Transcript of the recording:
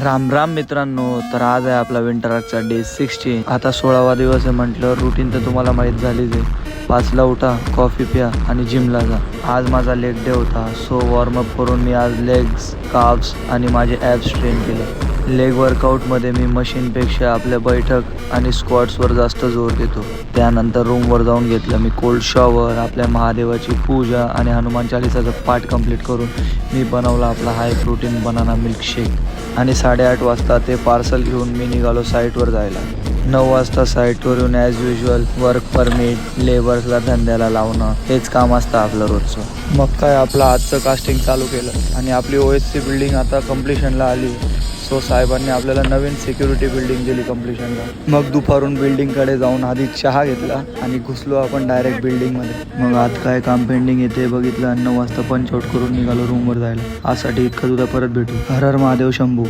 राम राम मित्रांनो, तर आज आहे आपला विंटर आर्टचा डे 16. आता 16वा दिवस आहे म्हटलं, रुटीन तर तुम्हाला माहीत झालीच आहे. 5ला उठा, कॉफी प्या आणि जिमला जा. आज माझा लेग डे होता, सो वॉर्मअप करून मी आज लेग्स, काफ्स आणि माझे ॲब्स ट्रेन केले. लेग वर्कआउटमध्ये मी मशीनपेक्षा आपल्या बैठक आणि स्क्वॉट्सवर जास्त जोर देतो. त्यानंतर रूमवर जाऊन घेतलं मी कोल्ड शॉवर, आपल्या महादेवाची पूजा आणि हनुमान चालिसाचा पाठ कंप्लीट करून मी बनवला आपला हाय प्रोटीन बनाना मिल्कशेक. आणि 8:30 वाजता ते पार्सल घेऊन मी निघालो साईटवर जायला. 9 वाजता साईटवर येऊन ॲज युजल वर्क परमिट, लेबर्सला धंद्याला लावणं, हेच काम असतं आपलं रोजचं. मग काय आपलं आजचं कास्टिंग चालू केलं आणि आपली OSC बिल्डिंग आता कम्प्लिशनला आली. सो साहेबांनी आपल्याला नवीन सिक्युरिटी बिल्डिंग दिली कम्प्लिशनला. मग दुपारून बिल्डिंगकडे जाऊन आधी चहा घेतला आणि घुसलो आपण डायरेक्ट बिल्डिंगमध्ये. मग आज काय काम पेंडिंग येते बघितलं आणि 9 वाजता पंच आउट करून निघालो रूमवर जायला. आजसाठी इतकं उद्या परत भेटू. हर हर महादेव शंभू.